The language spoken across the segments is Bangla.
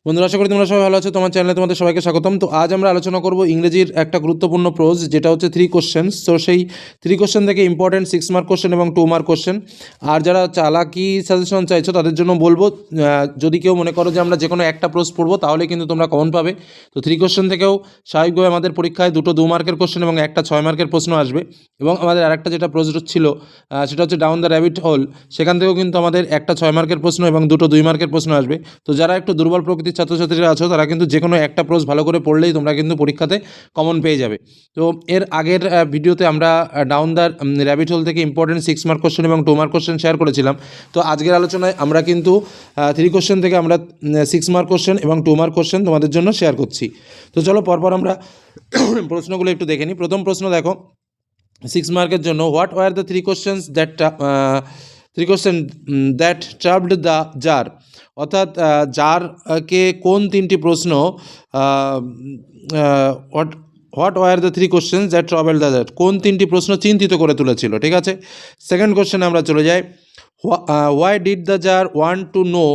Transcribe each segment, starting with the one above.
বন্ধুরা, আশা করি তোমরা সবাই ভালো আছো। তোমার চ্যানেলে তোমাদের সবাইকে স্বাগতম। তো আজ আমরা আলোচনা করব ইংরেজির একটা গুরুত্বপূর্ণ প্রোজ, যেটা হচ্ছে 3 কোশ্চেন্স। তো সেই 3 কোশ্চেন থেকে ইম্পর্টেন্ট 6 মার্ক কোশ্চেন এবং 2 মার্ক কোশ্চেন। আর যারা চালাকি সাজেশন চাইছো তাদের জন্য বলবো, যদি কেউ মনে করো যে আমরা যে কোনো একটা প্রোজ পড়বো তাহলে কিন্তু তোমরা কমন পাবে। তো 3 কোশ্চেন থেকেও স্বাভাবিকভাবে আমাদের পরীক্ষায় 2 মার্কের কোশ্চেন এবং একটা 6 মার্কের প্রশ্ন আসবে। এবং আমাদের আরেকটা যেটা প্রোজ ছিল সেটা হচ্ছে ডাউন দ্য র্যাবিট হোল, সেখান থেকেও কিন্তু আমাদের একটা 6 মার্কের প্রশ্ন এবং 2 মার্কের প্রশ্ন আসবে। তো যারা একটু দুর্বল প্রকৃতির ছাত্রছাত্রীরা আছো তারা কিন্তু যে কোনো একটা প্রোজ ভালো করে পড়লেই তোমরা কিন্তু পরীক্ষাতে কমন পেয়ে যাবে। তো এর আগের ভিডিওতে আমরা ডাউন দ্য র্যাবিট হোল থেকে ইম্পর্টেন্ট 6 মার্ক কোশ্চেন এবং 2 মার্ক কোশ্চেন শেয়ার করেছিলাম। তো আজকের আলোচনায় আমরা কিন্তু 3 কোশ্চেন থেকে আমরা 6 মার্ক কোশ্চেন এবং 2 মার্ক কোশ্চেন তোমাদের জন্য শেয়ার করছি। তো চলো পরপর আমরা প্রশ্নগুলো একটু দেখে নিই। প্রথম প্রশ্ন দেখো 6 মার্কের জন্য, what were the 3 questions that travelled the tsar. অর্থাৎ জারকে কোন 3টি প্রশ্ন, what were the 3 questions that travelled the tsar, কোন 3টি প্রশ্ন চিন্তিত করে তুলেছিল। ঠিক আছে, সেকেন্ড কোশ্চেনে আমরা চলে যাই। Why did the tsar want to know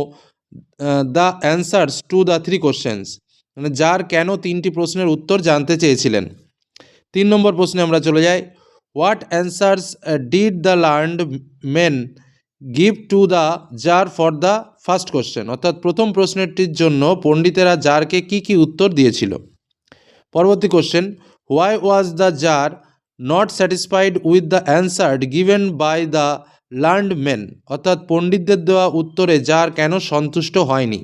the answers to the 3 questions, মানে জার কেন 3টি প্রশ্নের উত্তর জানতে চেয়েছিলেন। 3 নম্বর প্রশ্নে আমরা চলে যাই। What answers did the learned men give to the tsar for the first question, অর্থাৎ প্রথম প্রশ্নটির জন্য পণ্ডিতেরা জারকে কি কি উত্তর দিয়েছিল। পরবর্তী question, why was the tsar not satisfied with the answer given by the learned men, অর্থাৎ পণ্ডিতদের দেওয়া উত্তরে জার কেন সন্তুষ্ট হয়নি।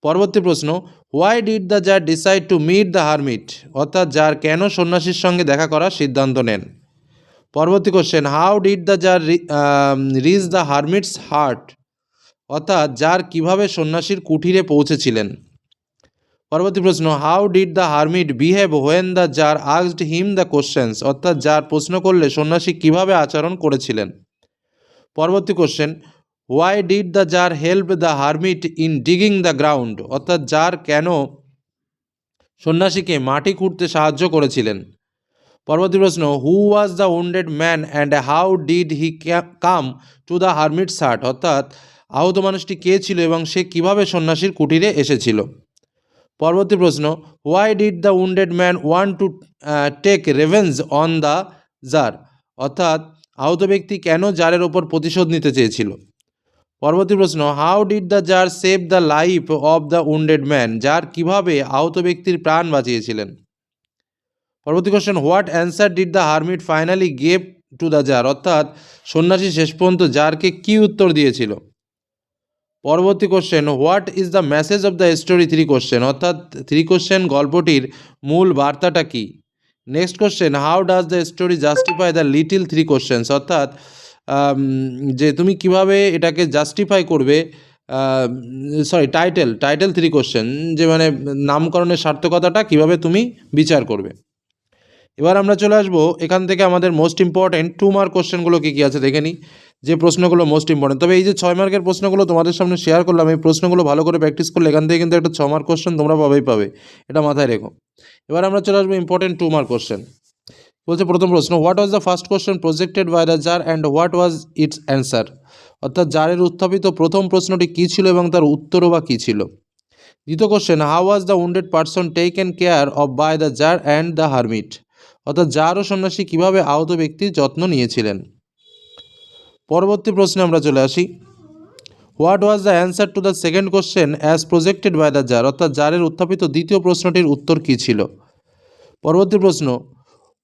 পরবর্তী প্রশ্ন, why did the tsar decide to meet the hermit, অর্থাৎ জার কেন সন্ন্যাসীর সঙ্গে দেখা করার সিদ্ধান্ত নেন। পরবর্তী question, how did the tsar reach the hermit's hut, অর্থাৎ জার কিভাবে সন্ন্যাসীর কুঠিরে পৌঁছেছিলেন। পরবর্তী প্রশ্ন, how did the hermit behave when the tsar asked him the questions, অর্থাৎ জার প্রশ্ন করলে সন্ন্যাসী কিভাবে আচরণ করেছিলেন। পরবর্তী question, why did the tsar help the hermit in digging the ground, অর্থাৎ জার কেন সন্ন্যাসীকে মাটি খুঁড়তে সাহায্য করেছিলেন। পরবর্তী প্রশ্ন, who was the wounded man and how did he come to the hermit's hut, অর্থাৎ আহত মানুষটি কে ছিল এবং সে কিভাবে সন্ন্যাসীর কুটিরে এসেছিল। পরবর্তী প্রশ্ন, why did the wounded man want to take revenge on the tsar, অর্থাৎ আহত ব্যক্তি কেন জারের ওপর প্রতিশোধ নিতে চেয়েছিল। পরবর্তী প্রশ্ন, how did the tsar save the life of the wounded man, tsar কিভাবে আহত ব্যক্তির প্রাণ বাঁচিয়েছিলেন। পরবর্তী question, what answer did the hermit finally gave to the tsar, অর্থাৎ সন্ন্যাসী শেষ পর্যন্ত জারকে কী উত্তর দিয়েছিল। পরবর্তী question, what is the message of the story 3 question, অর্থাৎ 3 কোশ্চেন গল্পটির মূল বার্তাটা কী। Next question, how does the story justify the little 3 questions, অর্থাৎ যে তুমি কিভাবে এটাকে জাস্টিফাই করবে, টাইটেল 3 কোশ্চেন, যে মানে নামকরণের সার্থকতাটা কিভাবে তুমি বিচার করবে। এবার আমরা চলে আসবো এখান থেকে আমাদের মোস্ট ইম্পর্টেন্ট 2 মার্ক কোশ্চেনগুলো কী কী আছে দেখে নিই, যে প্রশ্নগুলো মোস্ট ইম্পর্টেন্ট। তবে এই যে 6 মার্কের প্রশ্নগুলো তোমাদের সামনে শেয়ার করলাম, এই প্রশ্নগুলো ভালো করে প্র্যাকটিস করলে এখান থেকে কিন্তু একটা 6 মার্ক কোশ্চেন তোমরা পাবে, এটা মাথায় রেখো। এবার আমরা চলে আসবো ইম্পর্টেন্ট 2 মার্ক কোশ্চেন। বলছে প্রথম প্রশ্ন, what was the first question projected by the tsar and what was its answer, অর্থাৎ জারের উত্থাপিত প্রথম প্রশ্নটি কী ছিল এবং তার উত্তরও বা কী ছিল। দ্বিতীয় question, how was the wounded person taken care of by the tsar and the hermit, অর্থাৎ জার ও সন্ন্যাসী কীভাবে আহত ব্যক্তির যত্ন নিয়েছিলেন। পরবর্তী প্রশ্নে আমরা চলে আসি। What was the answer to the second question as projected by the tsar, অর্থাৎ জারের উত্থাপিত দ্বিতীয় প্রশ্নটির উত্তর কী ছিল। পরবর্তী প্রশ্ন,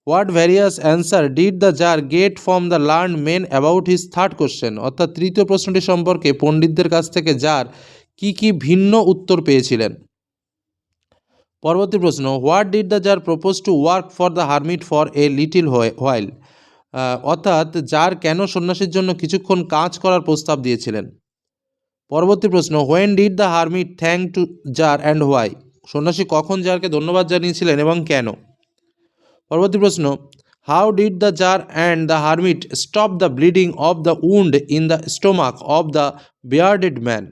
what various answer did the tsar get from the learn men about his third question, অর্থাৎ তৃতীয় প্রশ্নটি সম্পর্কে পণ্ডিতদের কাছ থেকে জার কি কি ভিন্ন উত্তর পেয়েছিলেন। পরবর্তী প্রশ্ন, what did the tsar propose to work for the hermit for a little while, অর্থাৎ জার কেন সন্ন্যাসীর জন্য কিছুক্ষণ কাজ করার প্রস্তাব দিয়েছিলেন। পরবর্তী প্রশ্ন, when did the hermit thank to tsar and why, সন্ন্যাসী কখন জারকে ধন্যবাদ জানিয়েছিলেন এবং কেন। পরবর্তী প্রশ্ন, how did the tsar and the hermit stop the bleeding of the wound in the stomach of the bearded man,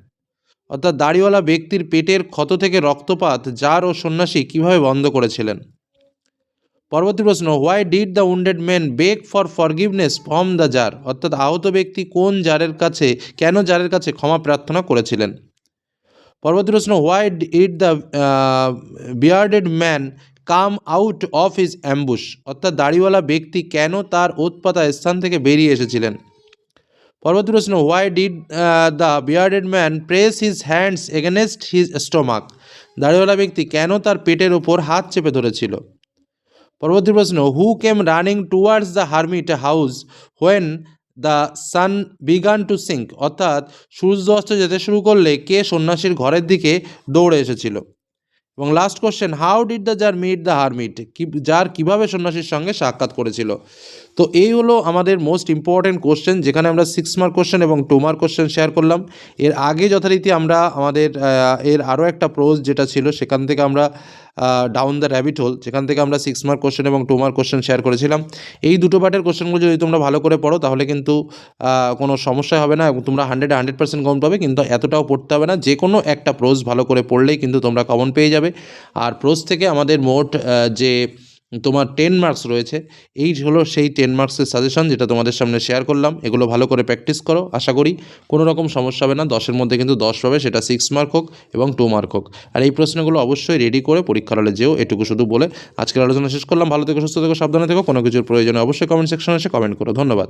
অর্থাৎ দাড়িওয়ালা ব্যক্তির পেটের ক্ষত থেকে রক্তপাত জার ও সন্ন্যাসী কীভাবে বন্ধ করেছিলেন। পরবর্তী প্রশ্ন, why did the wounded man beg for forgiveness from the tsar, অর্থাৎ আহত ব্যক্তি কেন জারের কাছে ক্ষমা প্রার্থনা করেছিলেন। পরবর্তী প্রশ্ন, why did the bearded man come out of his ambush, অর্থাৎ দাড়িওয়ালা ব্যক্তি কেন তার ওৎপাতা স্থান থেকে বেরিয়ে এসেছিলেন। পরবর্তী প্রশ্ন, why did the bearded man press his hands against his stomach, দাড়িওয়ালা ব্যক্তি কেন তার পেটের ওপর হাত চেপে ধরেছিল। পরবর্তী প্রশ্ন, who came running towards the hermit house when the sun began to sink, অর্থাৎ সূর্য অস্ত যেতে শুরু করলে কে সন্ন্যাসীর ঘরের দিকে দৌড়ে এসেছিল। এবং last question, how did the tsar meet the hermit, যার কীভাবে সন্ন্যাসীর সঙ্গে সাক্ষাৎ করেছিল। তো এই হলো আমাদের মোস্ট ইম্পর্ট্যান্ট কোশ্চেন, যেখানে আমরা 6 মার্ক কোশ্চেন এবং 2 মার্ক কোশ্চেন শেয়ার করলাম। এর আগে যথারীতি আমরা আমাদের এর আরও একটা প্রোজ যেটা ছিল সেখান থেকে আমরা ডাউন দ্য র্যাবিট হোল, যেখান থেকে আমরা 6 মার্ক কোশ্চেন এবং 2 মার্ক কোশ্চেন শেয়ার করেছিলাম। এই দুটো পার্টের কোশ্চেনগুলো যদি তোমরা ভালো করে পড়ো তাহলে কিন্তু কোনো সমস্যা হবে না এবং তোমরা 100% কমন পাবে, কিন্তু এতটাও পড়তে হবে না। যে কোনো একটা প্রোজ ভালো করে পড়লেই কিন্তু তোমরা কমন পেয়ে যাবে। আর প্রোজ থেকে আমাদের মোট যে তোমার 10 মার্কস রয়েছে, এই হলো সেই 10 মার্কসের সাজেশন যেটা তোমাদের সামনে শেয়ার করলাম। এগুলো ভালো করে প্র্যাকটিস করো, আশা করি কোনো রকম সমস্যা হবে না। 10-এর মধ্যে কিন্তু 10 পাবে, সেটা 6 মার্ক হোক এবং 2 মার্ক হোক। আর এই প্রশ্নগুলো অবশ্যই রেডি করে পরীক্ষার হলে যেও, এটুকু শুধু বলে আজকের আলোচনা শেষ করলাম। ভালো থেকো, সুস্থ থেকো, সাবধানে থেকো। কোনো কিছুর প্রয়োজনে অবশ্যই কমেন্ট সেকশনে এসে কমেন্ট করো। ধন্যবাদ।